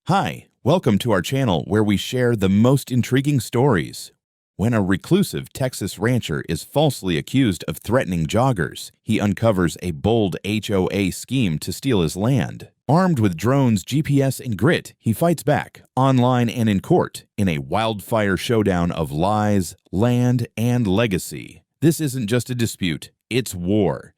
Hi, welcome to our channel where we share the most intriguing stories. When a reclusive Texas rancher is falsely accused of threatening joggers, he uncovers a bold HOA scheme to steal his land. Armed with drones, GPS, and grit, he fights back, online and in court, in a wildfire showdown of lies, land, and legacy. This isn't just a dispute, it's war.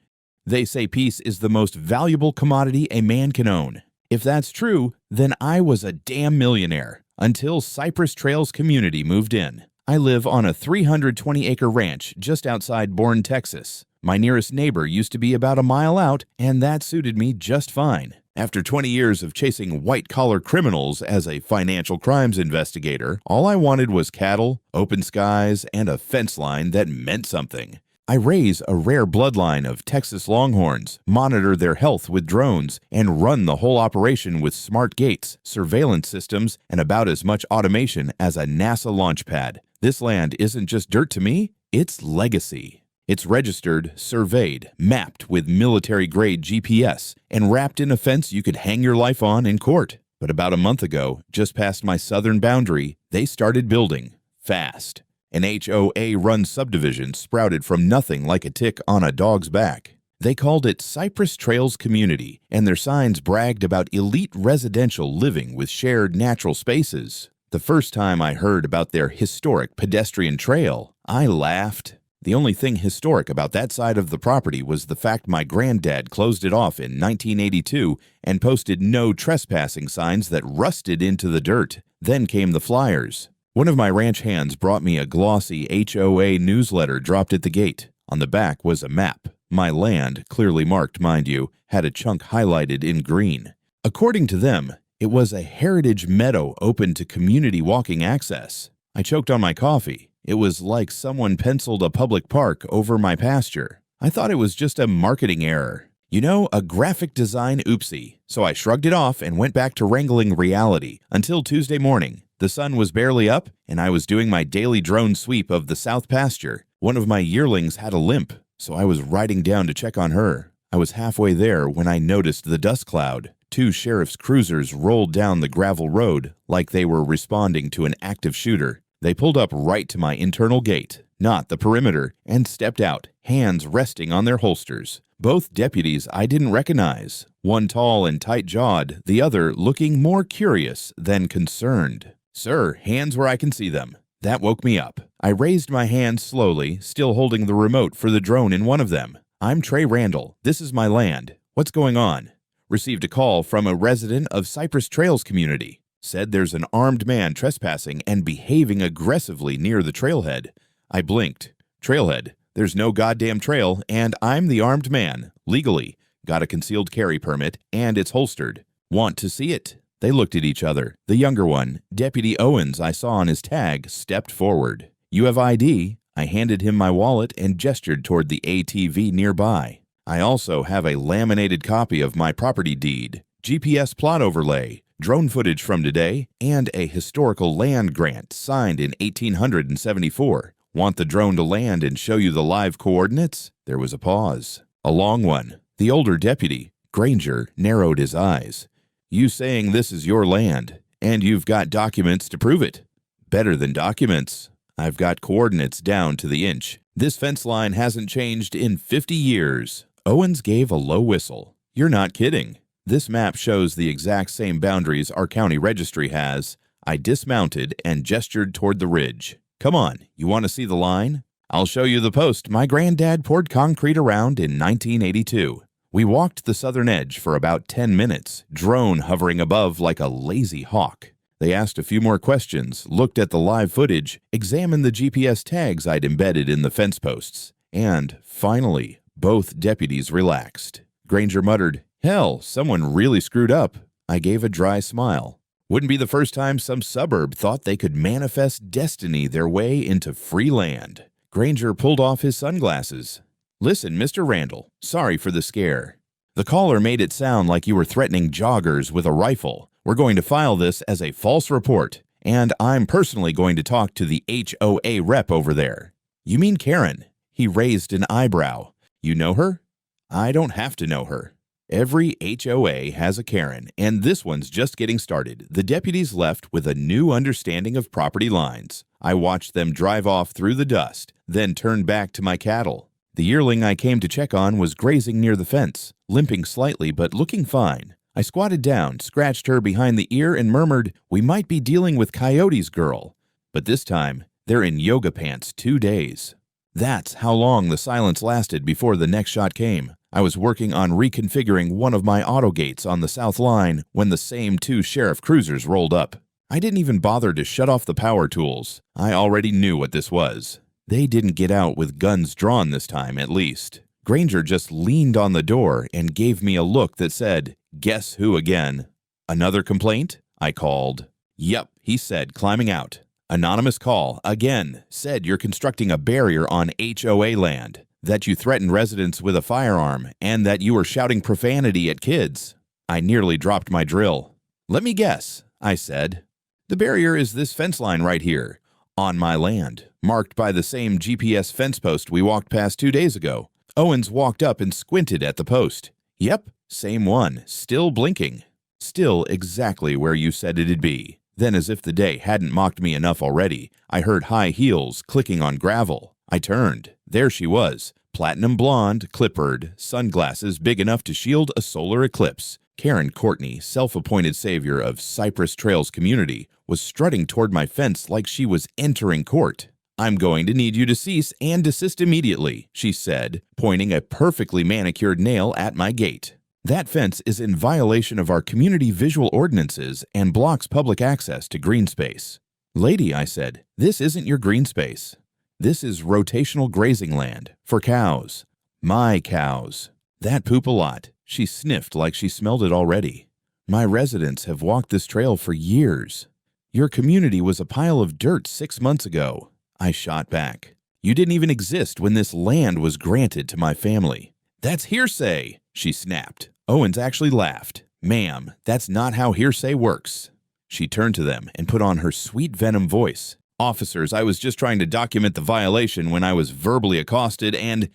They say peace is the most valuable commodity a man can own. If that's true, then I was a damn millionaire until Cypress Trails community moved in. I live on a 320-acre ranch just outside Bourne, Texas. My nearest neighbor used to be about a mile out, and that suited me just fine. After 20 years of chasing white-collar criminals as a financial crimes investigator, all I wanted was cattle, open skies, and a fence line that meant something. I raise a rare bloodline of Texas Longhorns, monitor their health with drones, and run the whole operation with smart gates, surveillance systems, and about as much automation as a NASA launch pad. This land isn't just dirt to me, it's legacy. It's registered, surveyed, mapped with military-grade GPS, and wrapped in a fence you could hang your life on in court. But about a month ago, just past my southern boundary, they started building. Fast. An HOA-run subdivision sprouted from nothing like a tick on a dog's back. They called it Cypress Trails Community, and their signs bragged about elite residential living with shared natural spaces. The first time I heard about their historic pedestrian trail, I laughed. The only thing historic about that side of the property was the fact my granddad closed it off in 1982 and posted no trespassing signs that rusted into the dirt. Then came the flyers. One of my ranch hands brought me a glossy HOA newsletter dropped at the gate. On the back was a map. My land, clearly marked, mind you, had a chunk highlighted in green. According to them, it was a heritage meadow open to community walking access. I choked on my coffee. It was like someone penciled a public park over my pasture. I thought it was just a marketing error. You know, a graphic design oopsie. So I shrugged it off and went back to wrangling reality until Tuesday morning. The sun was barely up, and I was doing my daily drone sweep of the south pasture. One of my yearlings had a limp, so I was riding down to check on her. I was halfway there when I noticed the dust cloud. Two sheriff's cruisers rolled down the gravel road like they were responding to an active shooter. They pulled up right to my internal gate, not the perimeter, and stepped out, hands resting on their holsters. Both deputies I didn't recognize, one tall and tight-jawed, the other looking more curious than concerned. "Sir, hands where I can see them." That woke me up. I raised my hand slowly, still holding the remote for the drone in one of them. "I'm Trey Randall. This is my land. What's going on?" Received a call from a resident of Cypress Trails community. Said there's an armed man trespassing and behaving aggressively near the trailhead. I blinked. Trailhead. There's no goddamn trail, and I'm the armed man. Legally. Got a concealed carry permit, and it's holstered. Want to see it? They looked at each other. The younger one, Deputy Owens I saw on his tag, stepped forward. "You have ID?" I handed him my wallet and gestured toward the ATV nearby. "I also have a laminated copy of my property deed, GPS plot overlay, drone footage from today, and a historical land grant signed in 1874. Want the drone to land and show you the live coordinates?" There was a pause. A long one. The older deputy, Granger, narrowed his eyes. "You saying this is your land, and you've got documents to prove it?" "Better than documents. I've got coordinates down to the inch. This fence line hasn't changed in 50 years. Owens gave a low whistle. "You're not kidding. This map shows the exact same boundaries our county registry has." I dismounted and gestured toward the ridge. "Come on, you want to see the line? I'll show you the post my granddad poured concrete around in 1982. We walked the southern edge for about 10 minutes, drone hovering above like a lazy hawk. They asked a few more questions, looked at the live footage, examined the GPS tags I'd embedded in the fence posts, and, finally, both deputies relaxed. Granger muttered, "Hell, someone really screwed up." I gave a dry smile. Wouldn't be the first time some suburb thought they could manifest destiny their way into free land. Granger pulled off his sunglasses. "Listen, Mr. Randall, sorry for the scare. The caller made it sound like you were threatening joggers with a rifle. We're going to file this as a false report, and I'm personally going to talk to the HOA rep over there." "You mean Karen?" He raised an eyebrow. "You know her?" "I don't have to know her." Every HOA has a Karen, and this one's just getting started. The deputies left with a new understanding of property lines. I watched them drive off through the dust, then turn back to my cattle. The yearling I came to check on was grazing near the fence, limping slightly but looking fine. I squatted down, scratched her behind the ear, and murmured, "We might be dealing with Coyote's girl." But this time, they're in yoga pants 2 days. That's how long the silence lasted before the next shot came. I was working on reconfiguring one of my auto gates on the south line when the same 2 sheriff cruisers rolled up. I didn't even bother to shut off the power tools. I already knew what this was. They didn't get out with guns drawn this time, at least. Granger just leaned on the door and gave me a look that said, "Guess who again?" "Another complaint?" I called. "Yep," he said, climbing out. "Anonymous call, again, said you're constructing a barrier on HOA land, that you threatened residents with a firearm, and that you were shouting profanity at kids." I nearly dropped my drill. "Let me guess," I said. "The barrier is this fence line right here, on my land, marked by the same GPS fence post we walked past 2 days ago." Owens walked up and squinted at the post. "Yep, same one, still blinking. Still exactly where you said it'd be." Then, as if the day hadn't mocked me enough already, I heard high heels clicking on gravel. I turned. There she was, platinum blonde, clippered, sunglasses big enough to shield a solar eclipse. Karen Courtney, self-appointed savior of Cypress Trails community, was strutting toward my fence like she was entering court. "I'm going to need you to cease and desist immediately," she said, pointing a perfectly manicured nail at my gate. "That fence is in violation of our community visual ordinances and blocks public access to green space." "Lady," I said, "this isn't your green space. This is rotational grazing land for cows. My cows. That poop a lot." She sniffed like she smelled it already. "My residents have walked this trail for years. Your community was a pile of dirt 6 months ago." I shot back. "You didn't even exist when this land was granted to my family." "That's hearsay," she snapped. Owens actually laughed. "Ma'am, that's not how hearsay works." She turned to them and put on her sweet venom voice. "Officers, I was just trying to document the violation when I was verbally accosted and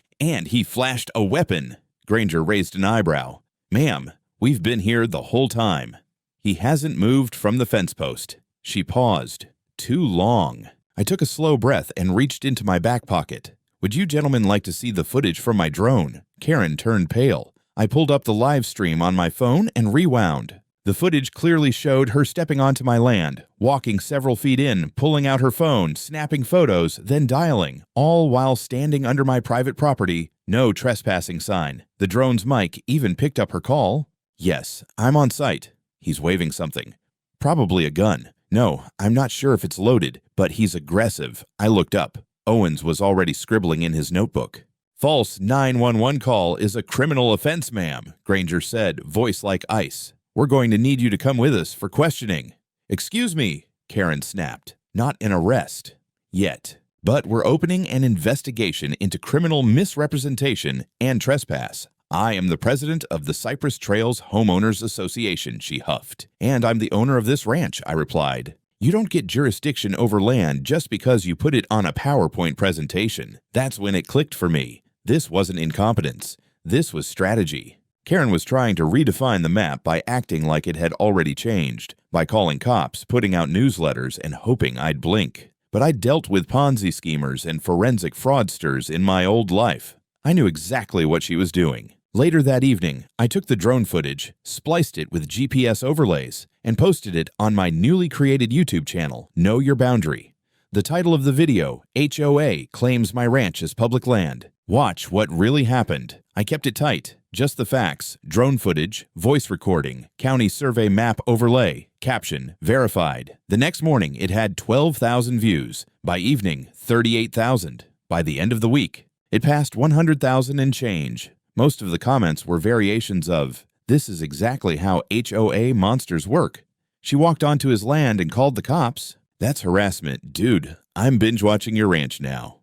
he flashed a weapon." Granger raised an eyebrow. "Ma'am, we've been here the whole time." "He hasn't moved from the fence post." She paused. Too long. I took a slow breath and reached into my back pocket. "Would you gentlemen like to see the footage from my drone?" Karen turned pale. I pulled up the live stream on my phone and rewound. The footage clearly showed her stepping onto my land, walking several feet in, pulling out her phone, snapping photos, then dialing, all while standing under my private property. No trespassing sign. The drone's mic even picked up her call. "Yes, I'm on site." He's waving something. "Probably a gun." "No, I'm not sure if it's loaded, but he's aggressive." I looked up. Owens was already scribbling in his notebook. "False 911 call is a criminal offense, ma'am," Granger said, voice like ice. "We're going to need you to come with us for questioning." "Excuse me," Karen snapped. "Not an arrest. Yet. But we're opening an investigation into criminal misrepresentation and trespass. I am the president of the Cypress Trails Homeowners Association," she huffed. "And I'm the owner of this ranch," I replied. "You don't get jurisdiction over land just because you put it on a PowerPoint presentation." That's when it clicked for me. This wasn't incompetence. This was strategy. Karen was trying to redefine the map by acting like it had already changed, by calling cops, putting out newsletters, and hoping I'd blink. But I dealt with Ponzi schemers and forensic fraudsters in my old life. I knew exactly what she was doing. Later that evening, I took the drone footage, spliced it with GPS overlays, and posted it on my newly created YouTube channel, Know Your Boundary. The title of the video, HOA Claims My Ranch as Public Land. Watch what really happened. I kept it tight. Just the facts, drone footage, voice recording, county survey map overlay, caption, verified. The next morning, it had 12,000 views. By evening, 38,000. By the end of the week, it passed 100,000 and change. Most of the comments were variations of, "This is exactly how HOA monsters work." "She walked onto his land and called the cops." "That's harassment. Dude, I'm binge-watching your ranch now."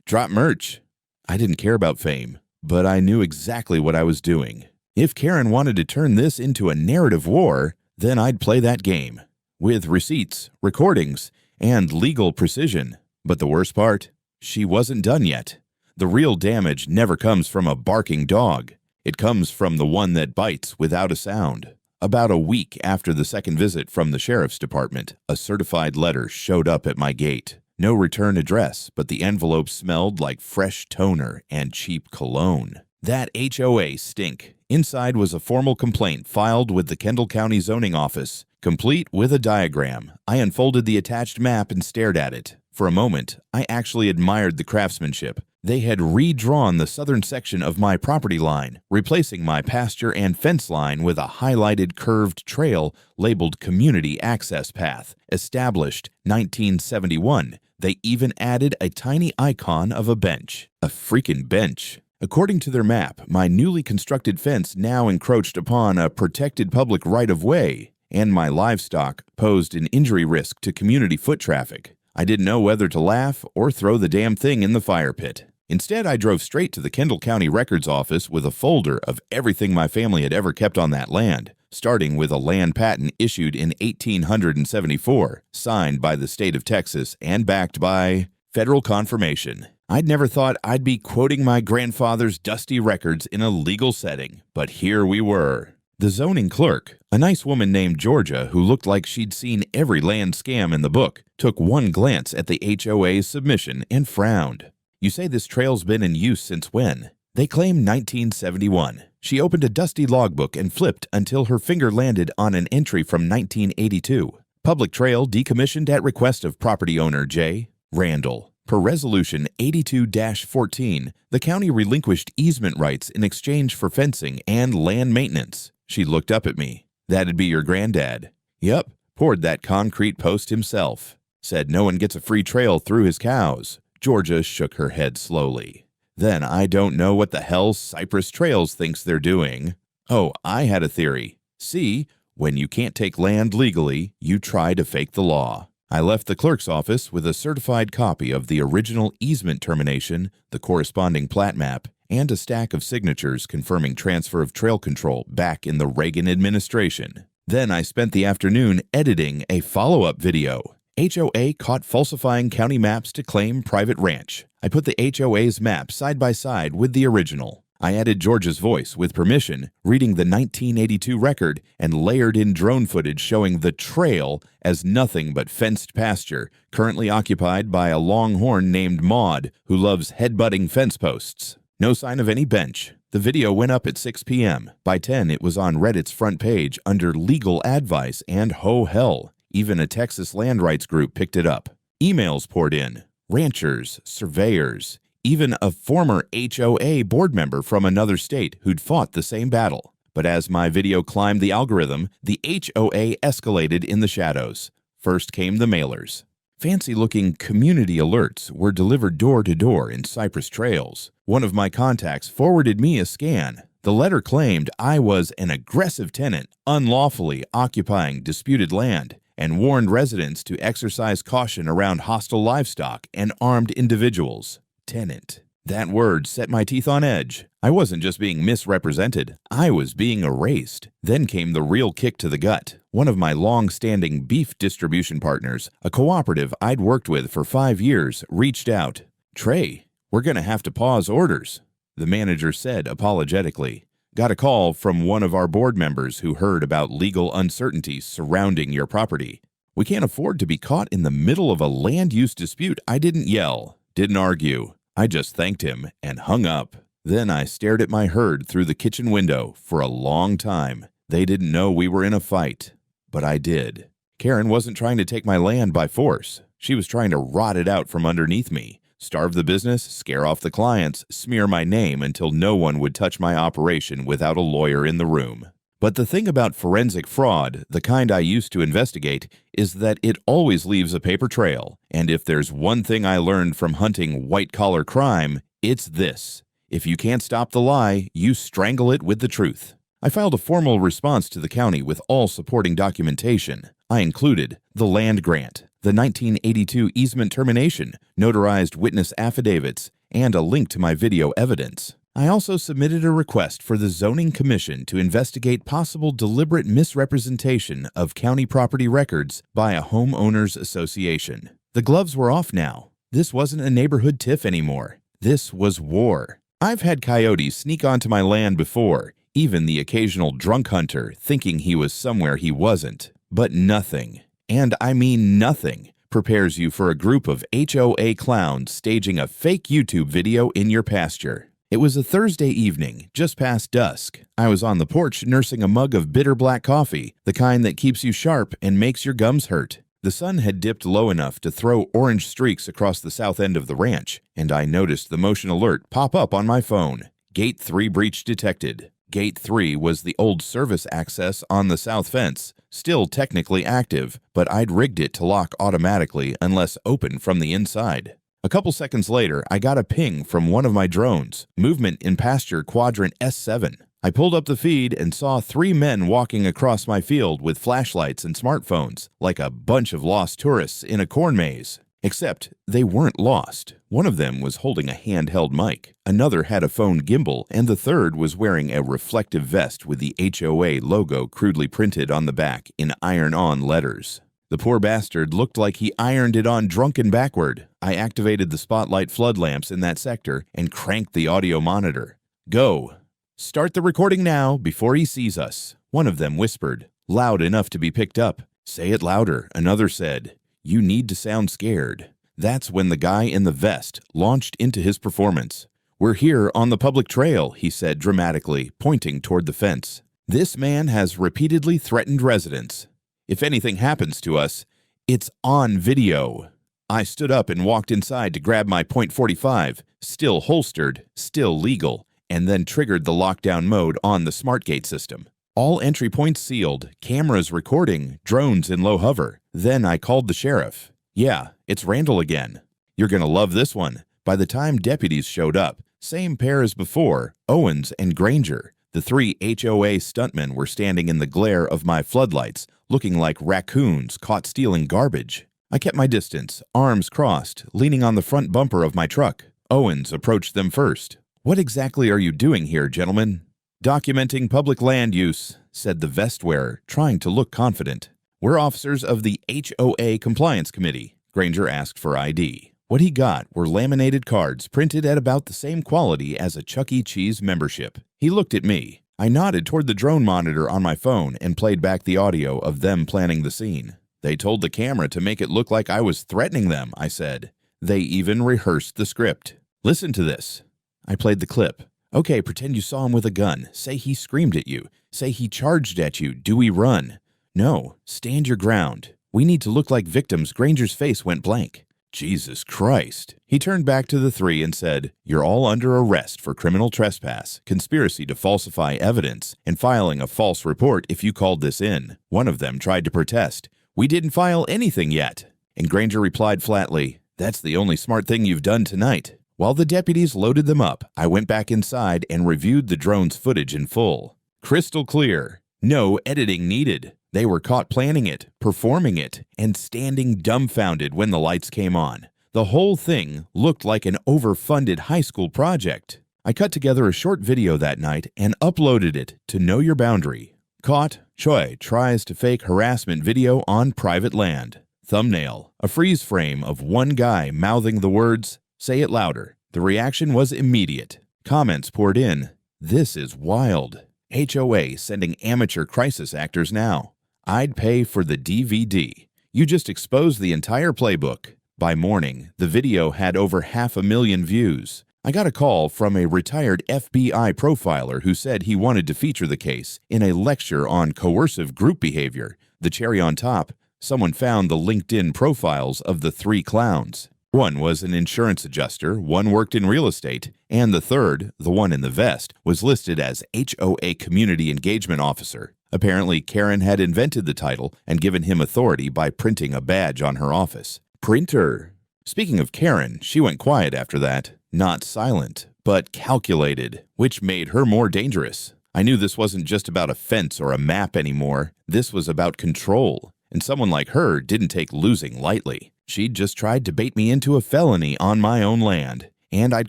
"Drop merch." I didn't care about fame, but I knew exactly what I was doing. If Karen wanted to turn this into a narrative war, then I'd play that game. With receipts, recordings, and legal precision. But the worst part? She wasn't done yet. The real damage never comes from a barking dog. It comes from the one that bites without a sound. About a week after the second visit from the sheriff's department, a certified letter showed up at my gate. No return address, but the envelope smelled like fresh toner and cheap cologne. That HOA stink. Inside was a formal complaint filed with the Kendall County Zoning Office, complete with a diagram. I unfolded the attached map and stared at it. For a moment, I actually admired the craftsmanship. They had redrawn the southern section of my property line, replacing my pasture and fence line with a highlighted curved trail labeled Community Access Path, established 1971. They even added a tiny icon of a bench. A freaking bench. According to their map, my newly constructed fence now encroached upon a protected public right-of-way, and my livestock posed an injury risk to community foot traffic. I didn't know whether to laugh or throw the damn thing in the fire pit. Instead, I drove straight to the Kendall County Records Office with a folder of everything my family had ever kept on that land, starting with a land patent issued in 1874, signed by the state of Texas and backed by federal confirmation. I'd never thought I'd be quoting my grandfather's dusty records in a legal setting, but here we were. The zoning clerk, a nice woman named Georgia who looked like she'd seen every land scam in the book, took one glance at the HOA's submission and frowned. "You say this trail's been in use since when?" They claim 1971. She opened a dusty logbook and flipped until her finger landed on an entry from 1982. Public trail decommissioned at request of property owner J. Randall. Per Resolution 82-14, the county relinquished easement rights in exchange for fencing and land maintenance. She looked up at me. "That'd be your granddad." "Yep, poured that concrete post himself. Said no one gets a free trail through his cows." Georgia shook her head slowly. "Then I don't know what the hell Cypress Trails thinks they're doing." "Oh, I had a theory. See, when you can't take land legally, you try to fake the law." I left the clerk's office with a certified copy of the original easement termination, the corresponding plat map, and a stack of signatures confirming transfer of trail control back in the Reagan administration. Then I spent the afternoon editing a follow-up video. HOA caught falsifying county maps to claim private ranch. I put the HOA's map side by side with the original. I added George's voice with permission, reading the 1982 record, and layered in drone footage showing the trail as nothing but fenced pasture, currently occupied by a longhorn named Maud, who loves headbutting fence posts. No sign of any bench. The video went up at 6 p.m. By 10, it was on Reddit's front page under legal advice and ho hell. Even a Texas land rights group picked it up. Emails poured in. Ranchers, surveyors, even a former HOA board member from another state who'd fought the same battle. But as my video climbed the algorithm, the HOA escalated in the shadows. First came the mailers. Fancy-looking community alerts were delivered door to door in Cypress Trails. One of my contacts forwarded me a scan. The letter claimed I was an aggressive tenant unlawfully occupying disputed land and warned residents to exercise caution around hostile livestock and armed individuals. Tenant. That word set my teeth on edge. I wasn't just being misrepresented, I was being erased. Then came the real kick to the gut. One of my long-standing beef distribution partners, a cooperative I'd worked with for 5 years, reached out. "Trey, we're going to have to pause orders," the manager said apologetically. "Got a call from one of our board members who heard about legal uncertainties surrounding your property. We can't afford to be caught in the middle of a land use dispute." I didn't yell, didn't argue. I just thanked him and hung up. Then I stared at my herd through the kitchen window for a long time. They didn't know we were in a fight, but I did. Karen wasn't trying to take my land by force. She was trying to rot it out from underneath me, starve the business, scare off the clients, smear my name until no one would touch my operation without a lawyer in the room. But the thing about forensic fraud, the kind I used to investigate, is that it always leaves a paper trail. And if there's one thing I learned from hunting white-collar crime, it's this. If you can't stop the lie, you strangle it with the truth. I filed a formal response to the county with all supporting documentation. I included the land grant, the 1982 easement termination, notarized witness affidavits, and a link to my video evidence. I also submitted a request for the Zoning Commission to investigate possible deliberate misrepresentation of county property records by a homeowners association. The gloves were off now. This wasn't a neighborhood tiff anymore. This was war. I've had coyotes sneak onto my land before, even the occasional drunk hunter thinking he was somewhere he wasn't. But nothing, and I mean nothing, prepares you for a group of HOA clowns staging a fake YouTube video in your pasture. It was a Thursday evening, just past dusk. I was on the porch nursing a mug of bitter black coffee, the kind that keeps you sharp and makes your gums hurt. The sun had dipped low enough to throw orange streaks across the south end of the ranch, and I noticed the motion alert pop up on my phone. Gate 3 breach detected. Gate 3 was the old service access on the south fence, still technically active, but I'd rigged it to lock automatically unless opened from the inside. A couple seconds later, I got a ping from one of my drones, movement in pasture quadrant S7. I pulled up the feed and saw 3 men walking across my field with flashlights and smartphones, like a bunch of lost tourists in a corn maze. Except they weren't lost. One of them was holding a handheld mic, another had a phone gimbal, and the third was wearing a reflective vest with the HOA logo crudely printed on the back in iron-on letters. The poor bastard looked like he ironed it on drunken backward. I activated the spotlight flood lamps in that sector and cranked the audio monitor. Go. Start the recording now before he sees us, one of them whispered, loud enough to be picked up. Say it louder, another said. You need to sound scared. That's when the guy in the vest launched into his performance. We're here on the public trail, he said dramatically, pointing toward the fence. This man has repeatedly threatened residents. If anything happens to us, it's on video. I stood up and walked inside to grab my .45, still holstered, still legal, and then triggered the lockdown mode on the SmartGate system. All entry points sealed, cameras recording, drones in low hover. Then I called the sheriff. Yeah, it's Randall again. You're gonna love this one. By the time deputies showed up, same pair as before, Owens and Granger. The 3 HOA stuntmen were standing in the glare of my floodlights, looking like raccoons caught stealing garbage. I kept my distance, arms crossed, leaning on the front bumper of my truck. Owens approached them first. What exactly are you doing here, gentlemen? Documenting public land use, said the vest wearer, trying to look confident. We're officers of the HOA Compliance Committee. Granger asked for ID. What he got were laminated cards printed at about the same quality as a Chuck E. Cheese membership. He looked at me. I nodded toward the drone monitor on my phone and played back the audio of them planning the scene. They told the camera to make it look like I was threatening them, I said. They even rehearsed the script. Listen to this. I played the clip. Okay, pretend you saw him with a gun. Say he screamed at you. Say he charged at you. Do we run? No, stand your ground. We need to look like victims. Granger's face went blank. Jesus Christ. He turned back to the 3 and said, You're all under arrest for criminal trespass, conspiracy to falsify evidence, and filing a false report if you called this in. One of them tried to protest. We didn't file anything yet. And Granger replied flatly, That's the only smart thing you've done tonight. While the deputies loaded them up, I went back inside and reviewed the drone's footage in full. Crystal clear. No editing needed. They were caught planning it, performing it, and standing dumbfounded when the lights came on. The whole thing looked like an overfunded high school project. I cut together a short video that night and uploaded it to Know Your Boundary. Caught, Choi tries to fake harassment video on private land. Thumbnail, a freeze frame of one guy mouthing the words, Say it louder. The reaction was immediate. Comments poured in. This is wild. HOA sending amateur crisis actors now. I'd pay for the DVD. You just exposed the entire playbook. By morning, the video had over 500,000 views. I got a call from a retired FBI profiler who said he wanted to feature the case in a lecture on coercive group behavior. The cherry on top, someone found the LinkedIn profiles of the 3 clowns. One was an insurance adjuster, one worked in real estate, and the third, the one in the vest, was listed as HOA Community Engagement Officer. Apparently, Karen had invented the title and given him authority by printing a badge on her office. Printer. Speaking of Karen, she went quiet after that. Not silent, but calculated, which made her more dangerous. I knew this wasn't just about a fence or a map anymore. This was about control. And someone like her didn't take losing lightly. She'd just tried to bait me into a felony on my own land. And I'd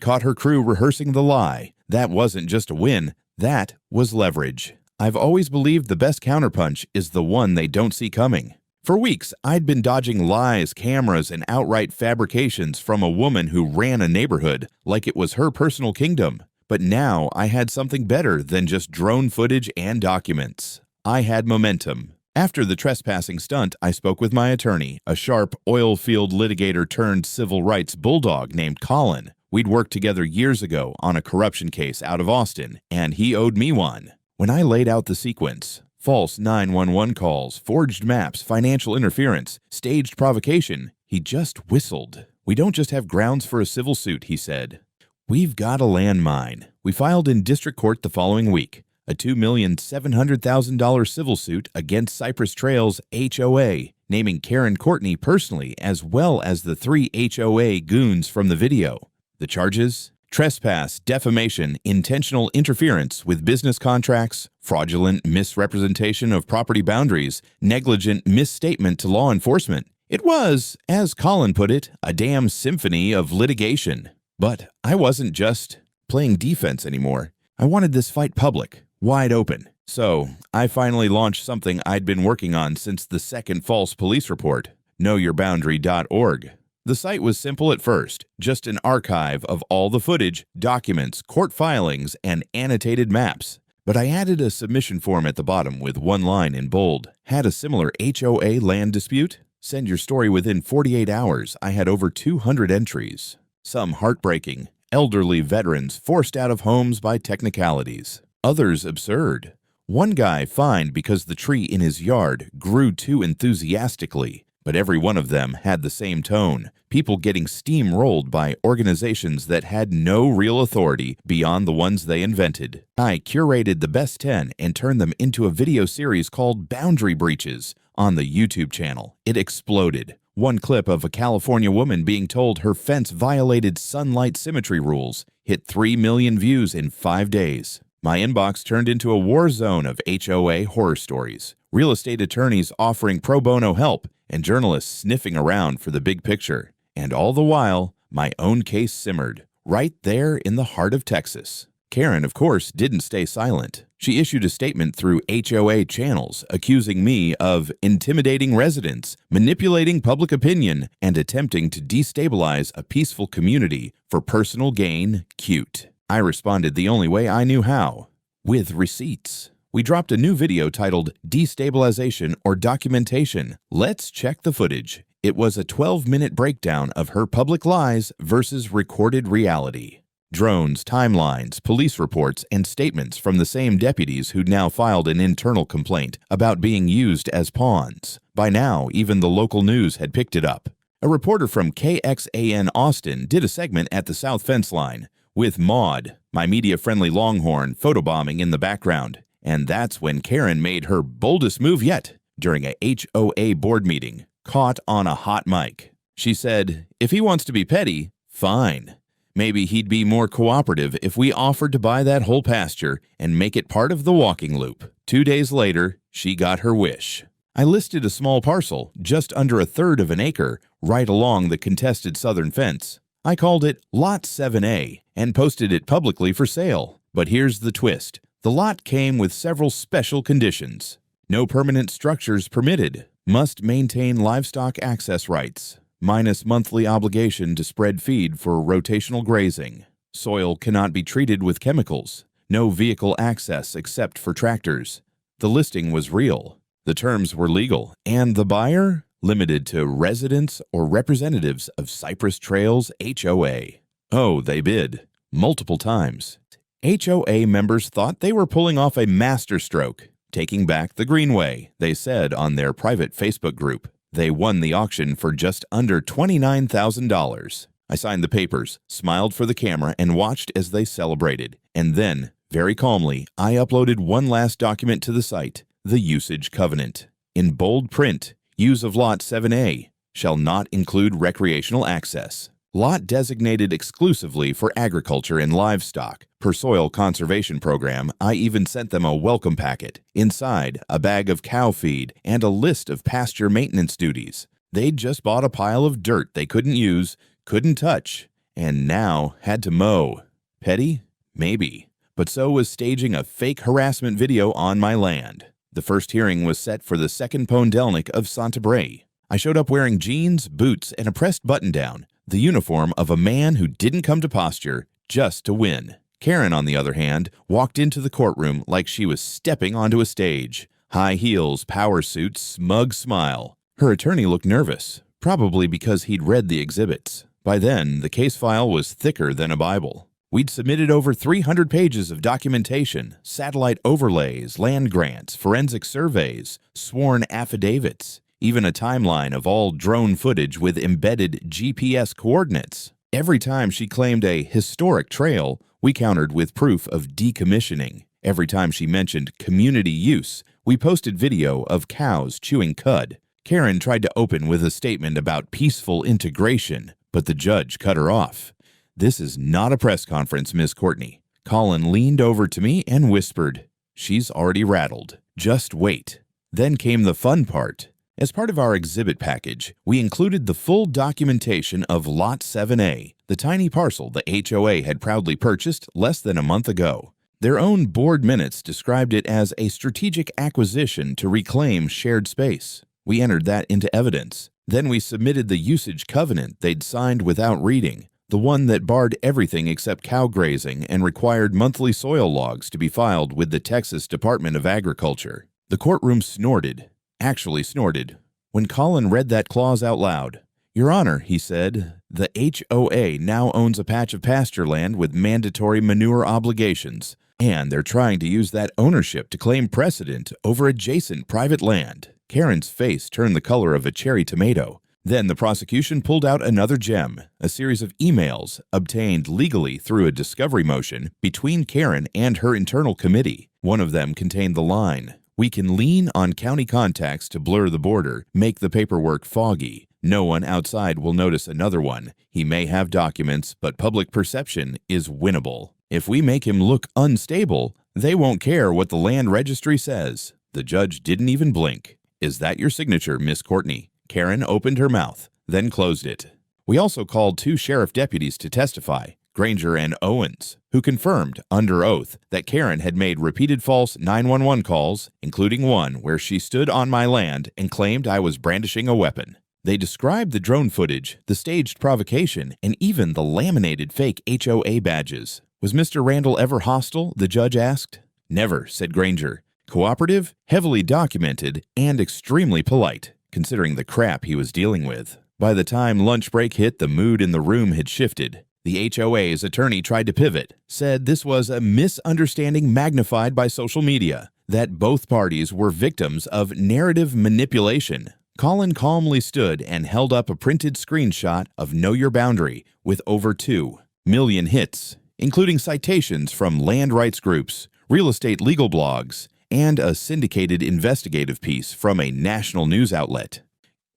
caught her crew rehearsing the lie. That wasn't just a win. That was leverage. I've always believed the best counterpunch is the one they don't see coming. For weeks, I'd been dodging lies, cameras, and outright fabrications from a woman who ran a neighborhood like it was her personal kingdom. But now I had something better than just drone footage and documents. I had momentum. After the trespassing stunt, I spoke with my attorney, a sharp oil field litigator turned civil rights bulldog named Colin. We'd worked together years ago on a corruption case out of Austin, and he owed me one. When I laid out the sequence, false 911 calls, forged maps, financial interference, staged provocation, he just whistled. "We don't just have grounds for a civil suit," he said. "We've got a landmine." We filed in district court the following week, a $2,700,000 civil suit against Cypress Trails HOA, naming Karen Courtney personally as well as the 3 HOA goons from the video. The charges? Trespass, defamation, intentional interference with business contracts, fraudulent misrepresentation of property boundaries, negligent misstatement to law enforcement. It was, as Colin put it, a damn symphony of litigation. But I wasn't just playing defense anymore. I wanted this fight public, wide open. So I finally launched something I'd been working on since the second false police report, knowyourboundary.org. The site was simple at first, just an archive of all the footage, documents, court filings, and annotated maps. But I added a submission form at the bottom with one line in bold. Had a similar HOA land dispute? Send your story within 48 hours. I had over 200 entries. Some heartbreaking. Elderly veterans forced out of homes by technicalities. Others absurd. One guy fined because the tree in his yard grew too enthusiastically. But every one of them had the same tone, people getting steamrolled by organizations that had no real authority beyond the ones they invented. I curated the best 10 and turned them into a video series called Boundary Breaches on the YouTube channel. It exploded. One clip of a California woman being told her fence violated sunlight symmetry rules hit 3 million views in 5 days. My inbox turned into a war zone of HOA horror stories, real estate attorneys offering pro bono help, and journalists sniffing around for the big picture. And all the while, my own case simmered, right there in the heart of Texas. Karen, of course, didn't stay silent. She issued a statement through HOA channels accusing me of intimidating residents, manipulating public opinion, and attempting to destabilize a peaceful community for personal gain. Cute. I responded the only way I knew how, with receipts. We dropped a new video titled Destabilization or Documentation. Let's check the footage. It was a 12-minute breakdown of her public lies versus recorded reality. Drones, timelines, police reports, and statements from the same deputies who'd now filed an internal complaint about being used as pawns. By now, even the local news had picked it up. A reporter from KXAN Austin did a segment at the South Fence Line, with Maud, my media-friendly Longhorn, photobombing in the background. And that's when Karen made her boldest move yet during a HOA board meeting, caught on a hot mic. She said, "If he wants to be petty, fine. Maybe he'd be more cooperative if we offered to buy that whole pasture and make it part of the walking loop." 2 days later, she got her wish. I listed a small parcel, just under a third of an acre, right along the contested southern fence. I called it Lot 7A and posted it publicly for sale. But here's the twist. The lot came with several special conditions. No permanent structures permitted. Must maintain livestock access rights. Minus monthly obligation to spread feed for rotational grazing. Soil cannot be treated with chemicals. No vehicle access except for tractors. The listing was real. The terms were legal. And the buyer? Limited to residents or representatives of Cypress Trails HOA. Oh, they bid. Multiple times. HOA members thought they were pulling off a masterstroke, taking back the greenway, they said on their private Facebook group. They won the auction for just under $29,000. I signed the papers, smiled for the camera, and watched as they celebrated. And then, very calmly, I uploaded one last document to the site, the usage covenant. In bold print, use of Lot 7A shall not include recreational access. Lot designated exclusively for agriculture and livestock. Per soil conservation program, I even sent them a welcome packet. Inside, a bag of cow feed and a list of pasture maintenance duties. They'd just bought a pile of dirt they couldn't use, couldn't touch, and now had to mow. Petty? Maybe. But so was staging a fake harassment video on my land. The first hearing was set for the 2nd Pondelnik of Santa Brea. I showed up wearing jeans, boots, and a pressed button-down, the uniform of a man who didn't come to posture just to win. Karen, on the other hand, walked into the courtroom like she was stepping onto a stage. High heels, power suit, smug smile. Her attorney looked nervous, probably because he'd read the exhibits. By then, the case file was thicker than a Bible. We'd submitted over 300 pages of documentation, satellite overlays, land grants, forensic surveys, sworn affidavits, even a timeline of all drone footage with embedded GPS coordinates. Every time she claimed a historic trail, we countered with proof of decommissioning. Every time she mentioned community use, we posted video of cows chewing cud. Karen tried to open with a statement about peaceful integration, but the judge cut her off. "This is not a press conference, Miss Courtney." Colin leaned over to me and whispered, "She's already rattled. Just wait." Then came the fun part. As part of our exhibit package, we included the full documentation of Lot 7A, the tiny parcel the HOA had proudly purchased less than a month ago. Their own board minutes described it as a strategic acquisition to reclaim shared space. We entered that into evidence. Then we submitted the usage covenant they'd signed without reading, the one that barred everything except cow grazing and required monthly soil logs to be filed with the Texas Department of Agriculture. The courtroom snorted. Actually snorted, when Colin read that clause out loud. "Your Honor," he said, "the HOA now owns a patch of pasture land with mandatory manure obligations, and they're trying to use that ownership to claim precedent over adjacent private land." Karen's face turned the color of a cherry tomato. Then the prosecution pulled out another gem, a series of emails obtained legally through a discovery motion between Karen and her internal committee. One of them contained the line, "We can lean on county contacts to blur the border, make the paperwork foggy. No one outside will notice another one. He may have documents, but public perception is winnable. If we make him look unstable, they won't care what the land registry says." The judge didn't even blink. "Is that your signature, Miss Courtney?" Karen opened her mouth, then closed it. We also called 2 sheriff deputies to testify, Granger and Owens, who confirmed, under oath, that Karen had made repeated false 911 calls, including one where she stood on my land and claimed I was brandishing a weapon. They described the drone footage, the staged provocation, and even the laminated fake HOA badges. "Was Mr. Randall ever hostile?" the judge asked. "Never," said Granger. "Cooperative, heavily documented, and extremely polite, considering the crap he was dealing with." By the time lunch break hit, the mood in the room had shifted. The HOA's attorney tried to pivot, said this was a misunderstanding magnified by social media, that both parties were victims of narrative manipulation. Colin calmly stood and held up a printed screenshot of Know Your Boundary with over 2 million hits, including citations from land rights groups, real estate legal blogs, and a syndicated investigative piece from a national news outlet.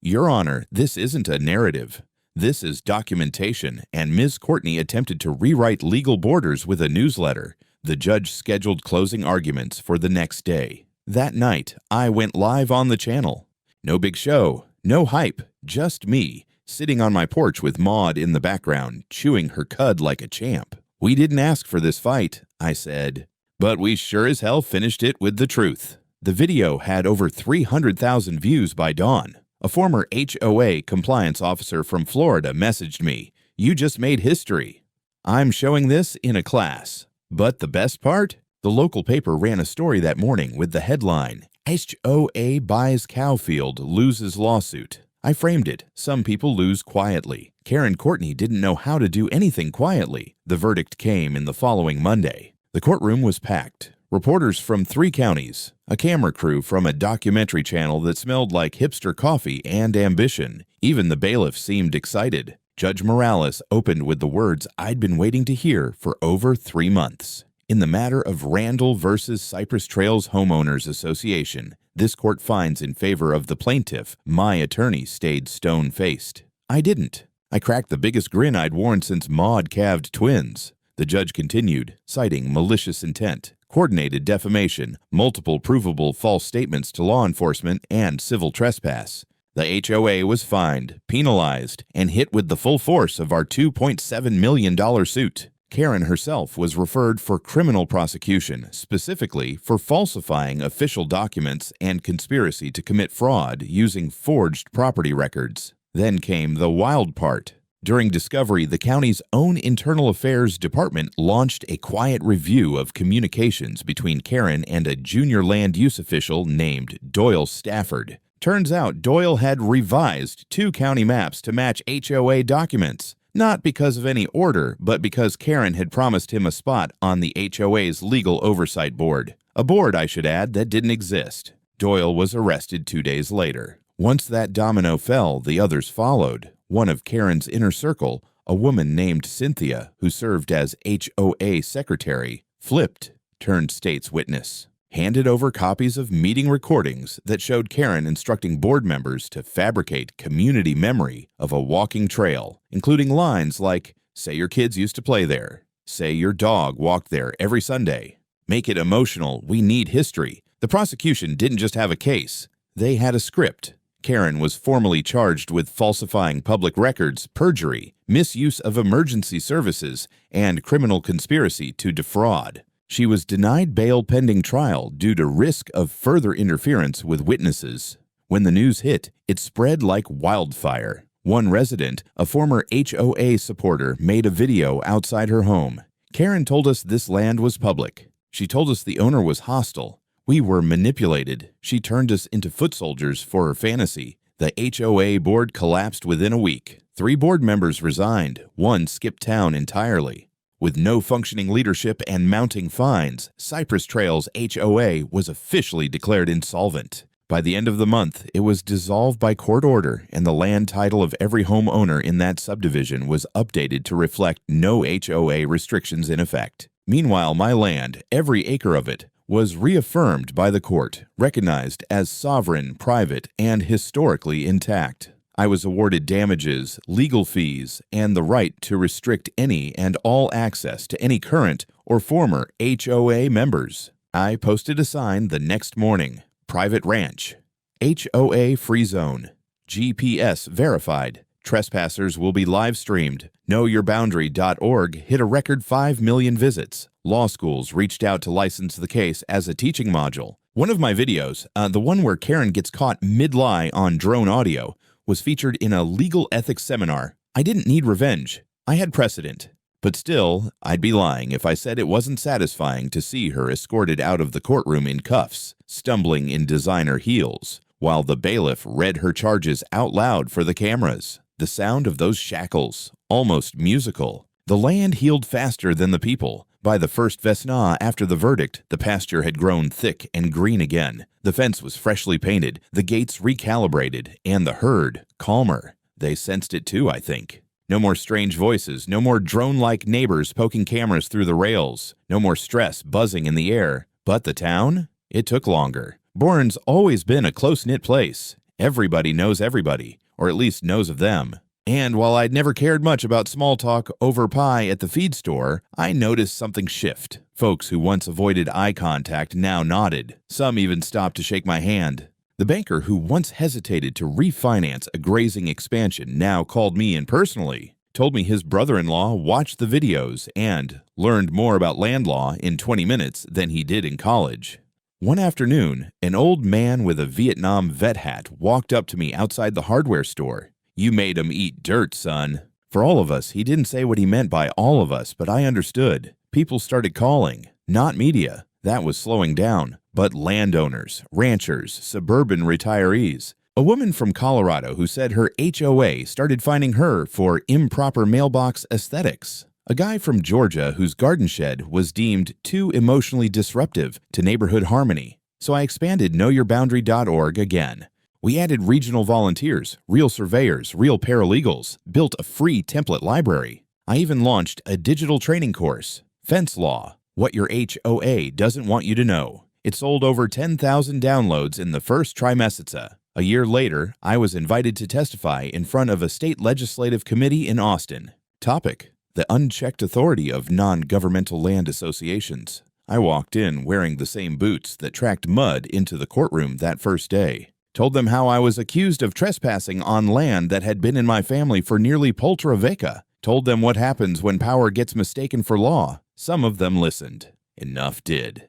"Your Honor, this isn't a narrative. This is documentation, and Ms. Courtney attempted to rewrite legal borders with a newsletter." The judge scheduled closing arguments for the next day. That night, I went live on the channel. No big show, no hype, just me, sitting on my porch with Maud in the background, chewing her cud like a champ. "We didn't ask for this fight," I said, "but we sure as hell finished it with the truth." The video had over 300,000 views by dawn. A former HOA compliance officer from Florida messaged me, "You just made history." I'm showing this in a class. But the best part? The local paper ran a story that morning with the headline, "HOA buys cow field, loses lawsuit." I framed it, "Some people lose quietly." Karen Courtney didn't know how to do anything quietly. The verdict came in the following Monday. The courtroom was packed. Reporters from 3 counties, a camera crew from a documentary channel that smelled like hipster coffee and ambition. Even the bailiff seemed excited. Judge Morales opened with the words I'd been waiting to hear for over 3 months. In the matter of Randall versus Cypress Trails Homeowners Association, this court finds in favor of the plaintiff. My attorney stayed stone-faced. I didn't. I cracked the biggest grin I'd worn since Maud calved twins. The judge continued, citing malicious intent, coordinated defamation, multiple provable false statements to law enforcement, and civil trespass. The HOA was fined, penalized, and hit with the full force of our $2.7 million suit. Karen herself was referred for criminal prosecution, specifically for falsifying official documents and conspiracy to commit fraud using forged property records. Then came the wild part. During discovery, the county's own internal affairs department launched a quiet review of communications between Karen and a junior land use official named Doyle Stafford. Turns out Doyle had revised 2 county maps to match HOA documents, not because of any order, but because Karen had promised him a spot on the HOA's legal oversight board. A board, I should add, that didn't exist. Doyle was arrested 2 days later. Once that domino fell, the others followed. One of Karen's inner circle, a woman named Cynthia, who served as HOA secretary, flipped, turned state's witness, handed over copies of meeting recordings that showed Karen instructing board members to fabricate community memory of a walking trail, including lines like, "Say your kids used to play there," "Say your dog walked there every Sunday." Make it emotional, we need history. The prosecution didn't just have a case, they had a script. Karen was formally charged with falsifying public records, perjury, misuse of emergency services, and criminal conspiracy to defraud. She was denied bail pending trial due to risk of further interference with witnesses. When the news hit, it spread like wildfire. One resident, a former HOA supporter, made a video outside her home. Karen told us this land was public. She told us the owner was hostile. We were manipulated. She turned us into foot soldiers for her fantasy. The HOA board collapsed within a week. 3 board members resigned. 1 skipped town entirely. With no functioning leadership and mounting fines, Cypress Trails HOA was officially declared insolvent. By the end of the month, it was dissolved by court order, and the land title of every homeowner in that subdivision was updated to reflect no HOA restrictions in effect. Meanwhile, my land, every acre of it, was reaffirmed by the court, recognized as sovereign, private, and historically intact. I was awarded damages, legal fees, and the right to restrict any and all access to any current or former HOA members. I posted a sign the next morning: Private Ranch, HOA Free Zone, GPS verified. Trespassers will be live streamed. KnowYourBoundary.org hit a record 5 million visits. Law schools reached out to license the case as a teaching module. One of my videos, the one where Karen gets caught mid-lie on drone audio, was featured in a legal ethics seminar. I didn't need revenge. I had precedent. But still, I'd be lying if I said it wasn't satisfying to see her escorted out of the courtroom in cuffs, stumbling in designer heels, while the bailiff read her charges out loud for the cameras. The sound of those shackles, almost musical. The land healed faster than the people. By the first Vesna after the verdict, the pasture had grown thick and green again. The fence was freshly painted, the gates recalibrated, and the herd calmer. They sensed it too, I think. No more strange voices, no more drone-like neighbors poking cameras through the rails, no more stress buzzing in the air. But the town? It took longer. Bourne's always been a close-knit place. Everybody knows everybody, or at least knows of them. And while I'd never cared much about small talk over pie at the feed store, I noticed something shift. Folks who once avoided eye contact now nodded. Some even stopped to shake my hand. The banker who once hesitated to refinance a grazing expansion now called me in personally, told me his brother-in-law watched the videos and learned more about land law in 20 minutes than he did in college. One afternoon, an old man with a Vietnam vet hat walked up to me outside the hardware store. "You made 'em eat dirt, son." For all of us, he didn't say what he meant by all of us, but I understood. People started calling. Not media. That was slowing down. But landowners, ranchers, suburban retirees. A woman from Colorado who said her HOA started finding her for improper mailbox aesthetics. A guy from Georgia whose garden shed was deemed too emotionally disruptive to neighborhood harmony. So I expanded KnowYourBoundary.org again. We added regional volunteers, real surveyors, real paralegals, built a free template library. I even launched a digital training course, Fence Law, What Your HOA Doesn't Want You to Know. It sold over 10,000 downloads in the first trimester. A year later, I was invited to testify in front of a state legislative committee in Austin. Topic: the unchecked authority of non-governmental land associations. I walked in wearing the same boots that tracked mud into the courtroom that first day. Told them how I was accused of trespassing on land that had been in my family for nearly poltra veka. Told them what happens when power gets mistaken for law. Some of them listened. Enough did.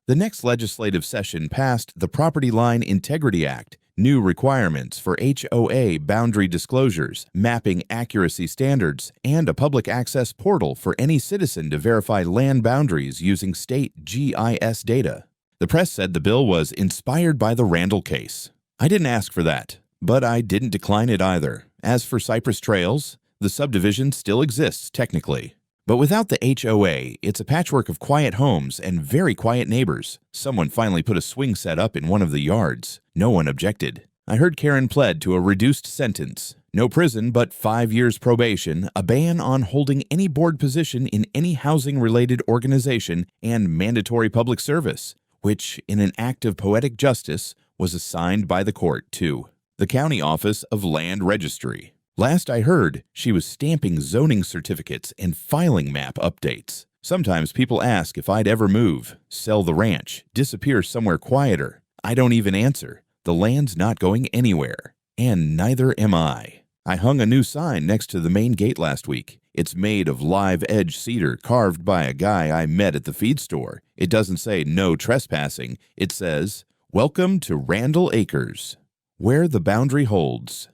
The next legislative session passed the Property Line Integrity Act, New requirements for HOA boundary disclosures, mapping accuracy standards, and a public access portal for any citizen to verify land boundaries using state GIS data. The press said the bill was inspired by the Randall case. I didn't ask for that, but I didn't decline it either. As for Cypress Trails, the subdivision still exists technically. But without the HOA, it's a patchwork of quiet homes and very quiet neighbors. Someone finally put a swing set up in one of the yards. No one objected. I heard Karen pled to a reduced sentence. No prison, but 5 years probation, a ban on holding any board position in any housing-related organization, and mandatory public service, which, in an act of poetic justice, was assigned by the court to the County Office of Land Registry. Last I heard, she was stamping zoning certificates and filing map updates. Sometimes people ask if I'd ever move, sell the ranch, disappear somewhere quieter. I don't even answer. The land's not going anywhere, and neither am I. I hung a new sign next to the main gate last week. It's made of live edge cedar carved by a guy I met at the feed store. It doesn't say no trespassing. It says, "Welcome to Randall Acres, where the boundary holds."